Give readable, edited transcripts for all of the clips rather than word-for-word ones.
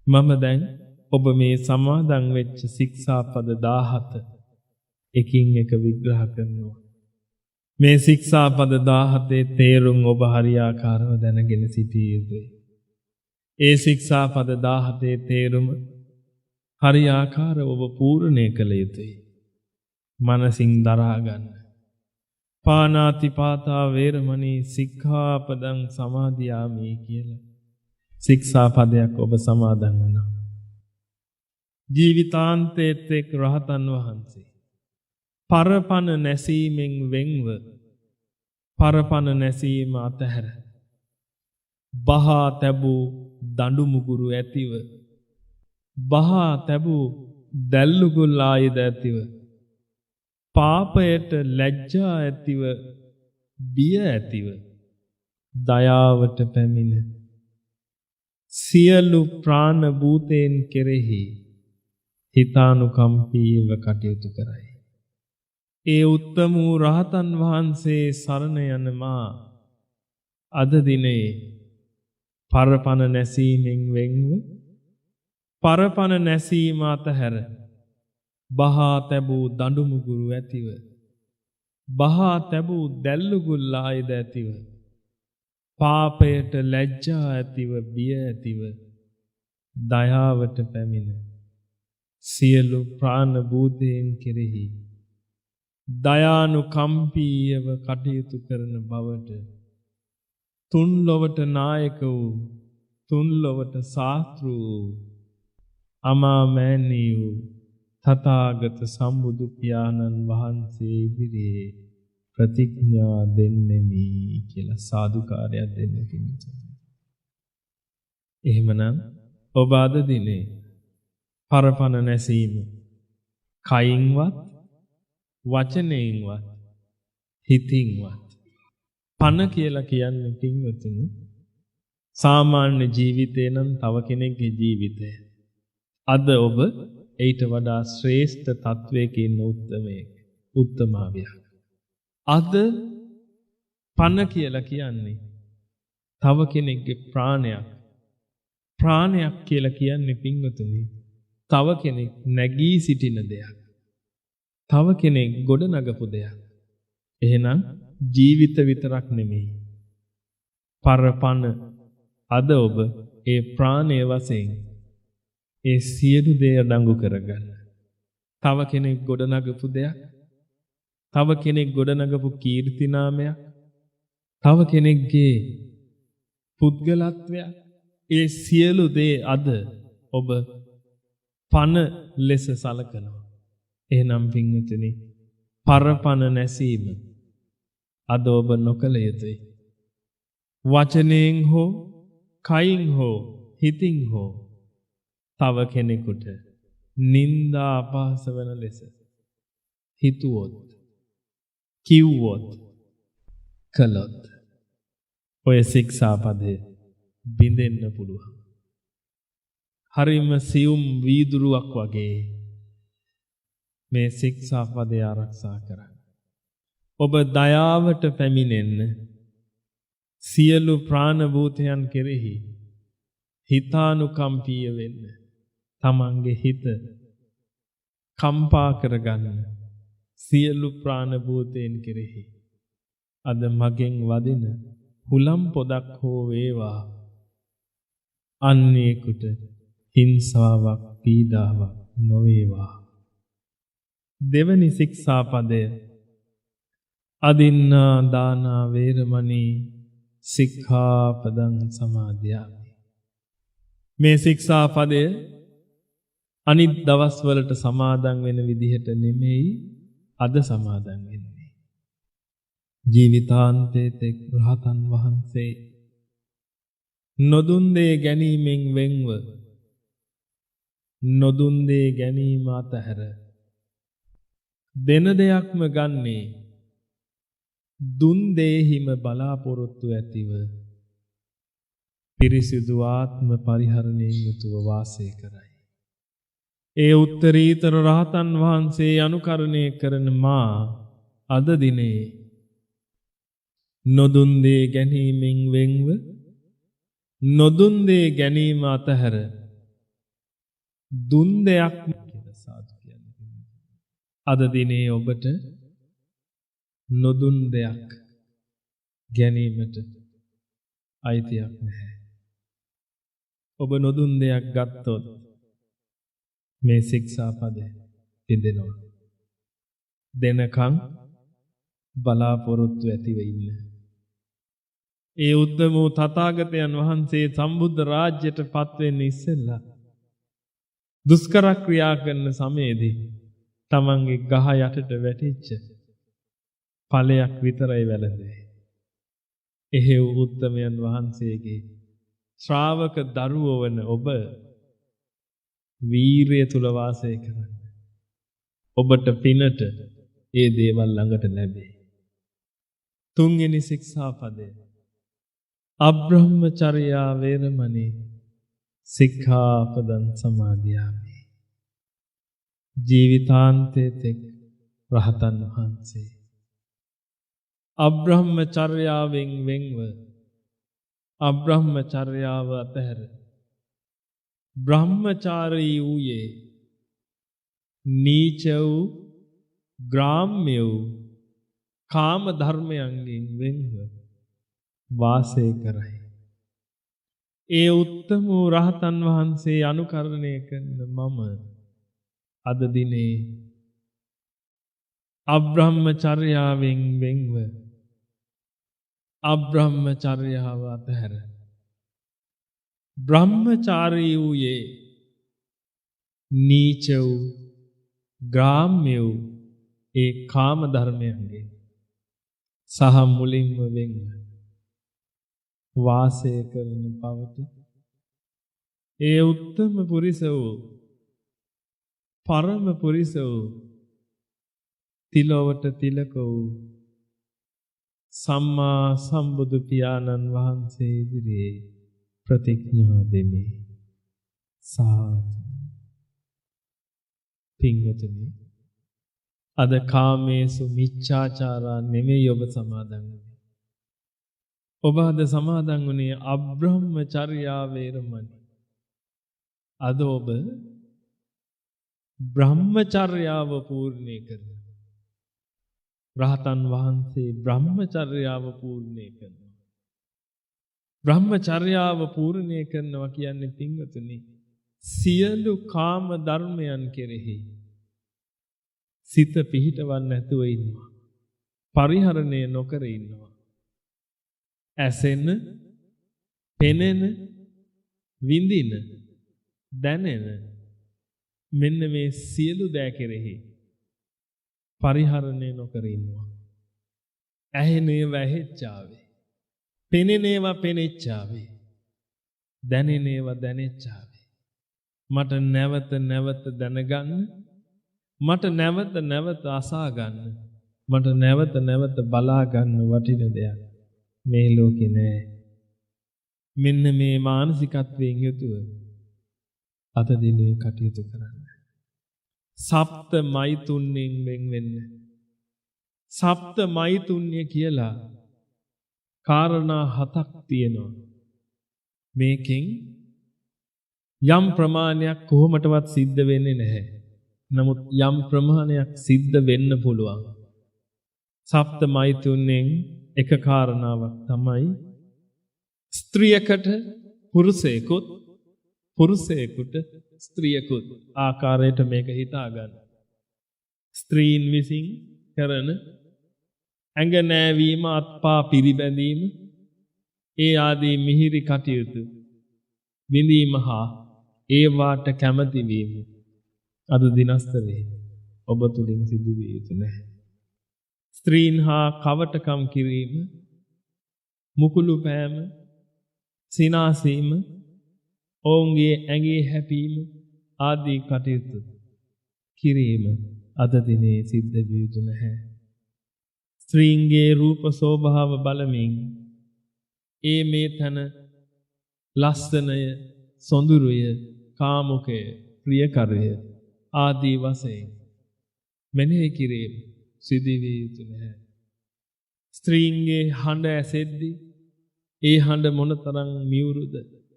මම දැන් ඔබ මේ සමාදන් වෙච්ච ශික්ෂාපද 17 එකින් එක විග්‍රහ කරනවා. මේ ශික්ෂාපද 17 තේරුම් ඔබ හරියාකාරව දැනගෙන සිටිය යුතුයි. ඒ ශික්ෂාපද 17 තේරුම හරියාකාරව ඔබ පූර්ණේ කළ යුතුයි. මනසින් දරා ගන්න. පානාතිපාතා වේරමණී සික්ඛාපදං සමාදියාමි කියලා ශික්ෂාපදයක් ඔබ සමාදන් වුණා. ජීවිතාන්තයේත් එක් රහතන් වහන්සේ පරපණ නැසීමෙන් වෙන්ව පරපණ නැසීම අතහැර බහා තැබූ දඬු මුගුරු ඇතිව බහා තැබූ දැල්ලුගුල් ආයුධ ඇතිව පාපයට ලැජ්ජා ඇතිව බිය ඇතිව දයාවට පැමිණ සියලු ප්‍රාණ භූතයන් කෙරෙහි හිතානුකම්පීව කටයුතු කරයි. ඒ උත්තම වූ රහතන් වහන්සේ සරණ යන මා අද දිනේ පරපණ නැසීමෙන් වෙන්ව පරපණ නැසීම අතහැර බහා තැබූ දඬු මුගුරු ඇතිව බහා තැබූ දැල්ලුගුල් ආයුධ ඇතිව පාපයට ලැජ්ජා ඇතිව බිය ඇතිව දයාවට පැමිණ සියලු ප්‍රාණ භූතයන් කෙරෙහි දයානුකම්පීව කටයුතු කරන බවට තුන් ලොවට නායක වූ තුන් ලොවට ශාස්ත්‍රු වූ අමා මෑණී වූ තථාගත සම්බුදු පියාණන් වහන්සේ ඉදිරියේ ප්‍රතිඥා දෙන්නෙමි කියලා සාදුකාරයක් දෙන්න කිව්වා. එහෙමනම් ඔබ අද දිනේ පරපණ නැසීම කයින්වත් වචනයෙන්වත් හිතින්වත් පණ කියලා කියන්නේ පින්වතුනි සාමාන්‍ය ජීවිතේ නම් තව කෙනෙක්ගේ ජීවිතය. අද ඔබ ඊට වඩා ශ්‍රේෂ්ඨ තත්වයක ඉන්න උත්තමාවියක්. අද පණ කියලා කියන්නේ තව කෙනෙක්ගේ ප්‍රාණයක් කියලා කියන්නේ පින්වතුනි තව කෙනෙක් නැගී සිටින දෙයක්. තව කෙනෙක් ගොඩනගපු දෙයක්. එහෙනම් ජීවිත විතරක් නෙමෙයි. පරපණ අද ඔබ ඒ ප්‍රාණය වශයෙන් ඒ සියලු දේ අඩංගු කරගන්න. තව කෙනෙක් ගොඩනගපු දෙයක්. තව කෙනෙක් ගොඩනගපු කීර්ති නාමයක්. තව කෙනෙක්ගේ පුද්ගලත්වයක්. ඒ සියලු දේ අද ඔබ පණ ලෙස සලකනවා. එහෙනම් පින්වතුනි පරපණ නැසීම අද ඔබ නොකළ යුතුයි. වචනයෙන් හෝ කයින් හෝ හිතින් හෝ තව කෙනෙකුට නිന്ദා අපහාස වන ලෙස හිතුවොත් කිව්වොත් කළොත් ඔය ශික්ෂාපදය බිඳෙන්න පුළුවන්. හරිම සියුම් වීදුරුවක් වගේ මේ ශික්ෂාපදය ආරක්ෂා කරන්න. ඔබ දයාවට පැමිණෙන්න සියලු ප්‍රාණ භූතයන් කෙරෙහි හිතානුකම්පීය වෙන්න. තමන්ගේ හිත කම්පා කරගන්න සියලු ප්‍රාණ භූතයන් කෙරෙහි අද මගෙන් වදින හුලම් පොදක් හෝ වේවා අන්නේකට හිංසාවක් පීඩාවක් නොවේවා. දෙවනි ශික්ෂාපදය අදින්නා දානා වේරමණී සික්ඛාපදං සමාදියාමි. මේ ශික්ෂාපදය අනිත් දවස්වලට සමාදන් වෙන විදිහට නෙමෙයි අද සමාදන් වෙන්නේ. ජීවිතාන්තයේත් එක් රහතන් වහන්සේ නොදුන් දේ ගැනීමෙන් වෙන්ව නොදුන් දේ ගැනීම අතහැර දෙන දෙයක්ම ගන්නේ දුන් දේහිම බලාපොරොත්තු ඇතිව පිරිසිදු ආත්ම පරිහරණයෙන් යුතුව වාසය කරයි. ඒ උත්තරීතර රහතන් වහන්සේ අනුකරණය කරන මා අද දිනේ නොදුන් දේ ගැනීමෙන් වෙන්ව නොදුන් දේ ගැනීම අතහැර දුන් දෙයක් කියලා සාදු කියන්නේ. අද දිනේ ඔබට නොදුන් දෙයක් ගැනීමට අයිතියක් නැහැ. ඔබ නොදුන් දෙයක් ගත්තොත් මේ ශික්ෂාපදය පිළිදෙනවා. දෙනකන් බලාපොරොත්තු ඇතිව ඉන්න. ඒ උත්තම වූ තථාගතයන් වහන්සේ සම්බුද්ධ රාජ්‍යයට පත් වෙන්න ඉස්සෙල්ලා දුෂ්කර ක්‍රියා කරන සමයේදී තමන්ගේ ගහ යටට වැටිච්ච ඵලයක් විතරයි වැළඳේ. එහෙව් උත්තමයන් වහන්සේගේ ශ්‍රාවක දරුවෝ වන ඔබ වීරිය තුල වාසය කරන්න. ඔබට පිනට ඒ දේවල් ළඟට ලැබේ. තුන්වෙනි ශික්ෂාපදය අබ්‍රහ්මචර්යා වේරමණී සික්ඛාපදං සමාදියාමි. ජීවිතාන්තයේ තෙක් රහතන් වහන්සේ අබ්‍රහ්මචර්යාවෙන් වෙන්ව අබ්‍රහ්මචර්යාව අතහැර බ්‍රහ්මචාරී වූයේ නීච වූ ග්‍රාම්‍ය වූ කාම ධර්මයන්ගෙන් වෙන්ව වාසය කරයි. ඒ උත්තම වූ රහතන් වහන්සේ අනුකරණය කරන මම අද දිනේ අබ්‍රහ්මචර්යාවෙන් වෙන්ව අබ්‍රහ්මචර්යාව අතහැර බ්‍රහ්මචාරී වූයේ නීච වූ ග්‍රාම්‍ය වූ ඒ කාම ධර්මයන්ගෙන් සහ මුලින්ම වෙන්ව වාසය කරන බවට ඒ උත්තම පුරිස වූ පරම පුරිස වූ තිලොවට තිලක වූ සම්මා සම්බුදු පියාණන් වහන්සේ ඉදිරියේ ප්‍රතිඥා දෙමි. සාදු. පින්වතුනි, අද කාමේසු මිච්ඡාචාරා නෙමෙයි ඔබ සමාදන් වුනේ. ඔබ අද සමාදන් වුනේ අබ්‍රහ්මචර්යා වේරමණී. අද ඔබ බ්‍රහ්මචර්යාව පූර්ණේ කරනවා. රහතන් වහන්සේ බ්‍රහ්මචර්යාව පූර්ණේ කරනවා. බ්‍රහ්මචර්යාව පූර්ණේ කරනවා කියන්නේ පින්වතුනි, සියලු කාම ධර්මයන් කෙරෙහි සිත පිහිටවන්න නැතුව ඉන්නවා. පරිහරණය නොකර ඉන්නවා. ඇසෙන, පෙනෙන, විඳින, දැනෙන මෙන්න මේ සියලු දෑ කෙරෙහි පරිහරණය නොකර ඉන්නවා. ඇහෙන ඒවා ඇහෙච්චාවේ. පෙනෙන ඒවා පෙනෙච්චාවේ. දැනෙන ඒවා දැනෙච්චාවේ. මට නැවත නැවත දැනගන්න, මට නැවත නැවත අසා ගන්න, මට නැවත නැවත බලා ගන්න වටින දෙයක් මේ ලෝකේ නෑ. මෙන්න මේ මානසිකත්වයෙන් යුතුව අද දිනේ කටයුතු කරන්න. සප්ත මෛතුන්යෙන් වෙන් වෙන්න. සප්ත මෛතුන්‍ය කියලා කාරණා 7ක් තියෙනවා. මේකෙන් යම් ප්‍රමාණයක් කොහොමටවත් සිද්ධ වෙන්නේ නැහැ. නමුත් යම් ප්‍රමාණයක් සිද්ධ වෙන්න පුළුවන්. සප්ත මෛතුන්යෙන් එක කාරණාවක් තමයි ස්ත්‍රියකට පුරුෂයෙකුත් පුරුෂයෙකුට ස්ත්‍රියකුත් ආකාරයට මේක හිතා ගන්න. ස්ත්‍රීන් විසින් කරන ඇඟ නෑවීම, අත්පා පිරිබැඳීම, ඒ ආදී මිහිරි කටයුතු විඳීම හා ඒවාට කැමති වීම අද දිනස්තරේ ඔබ තුලින් සිදු විය යුතු නැහැ. ස්ත්‍රීන් හා කවටකම් කිරීම, මුකුළු පෑම, සිනාසීම, ඔවුන්ගේ ඇඟේ හැපීම ආදී කටයුතු කිරීම අද දිනේ සිද්ධ විය යුතු නැහැ. ස්ත්‍රීන්ගේ රූප ස්වභාව බලමින් ඒ මේ තන ලස්සනය, සොඳුරුය, කාමුකය, ප්‍රියකරය ආදී වශයෙන් මෙනෙහි කිරීම සිදු විය යුතු නැහැ. ස්ත්‍රීන්ගේ හඬ ඇසෙද්දී ඒ හඬ මොනතරම් මියුරුද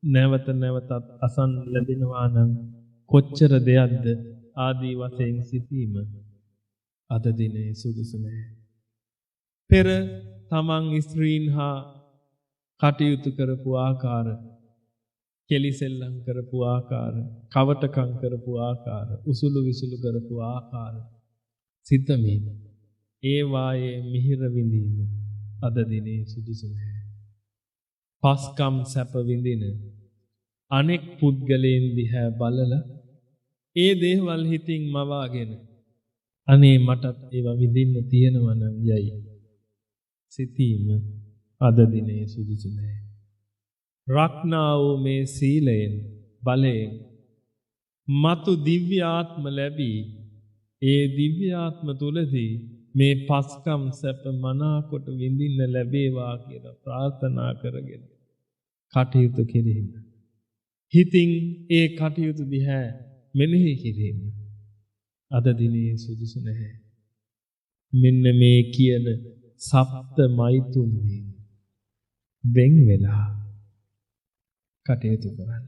නැවත නැවතත් අසන්න ලැබෙනවා නම් කොච්චර දෙයක්ද ආදී වශයෙන් සිටීම අද දිනේ සුදුසු නැහැ. පෙර තමන් ස්ත්‍රීන් හා කටයුතු කරපු ආකාර, කෙලිසෙල්ලම් කරපු ආකාර, කවටකම් කරපු ආකාර, උසුළු විසුළු කරපු ආකාර සිතමින් ඒ වායේ මිහිර විඳීම අද දිනේ සුදුසු නැහැ. පස්කම් සැප විඳින අනෙක් පුද්ගලයන් දිහා බලලා ඒ දේවල් හිතින් මවාගෙන අනේ මටත් ඒවා විඳින්න තියෙනවා නම් යයි සිතීම අද දිනේ සුදුසු නැහැ. රක්නා වූ මේ සීලයෙන් බලයෙන් මතු දිව්‍ය ආත්ම ලැබී ඒ දිව්‍ය ආත්ම තුලදී මේ පස්කම් සැප මනාකොට විඳින්න ලැබේවා කියලා ප්‍රාර්ථනා කරගෙන කටයුතු කිරීම. හිතින් ඒ කටයුතු දිහා මෙනෙහි කිරීම අද දිනේ සුදුසු නැහැ. මෙන්න මේ කියන සප්ත මෛතුන්ගෙන් වෙන් වෙලා කටයුතු කරන්න.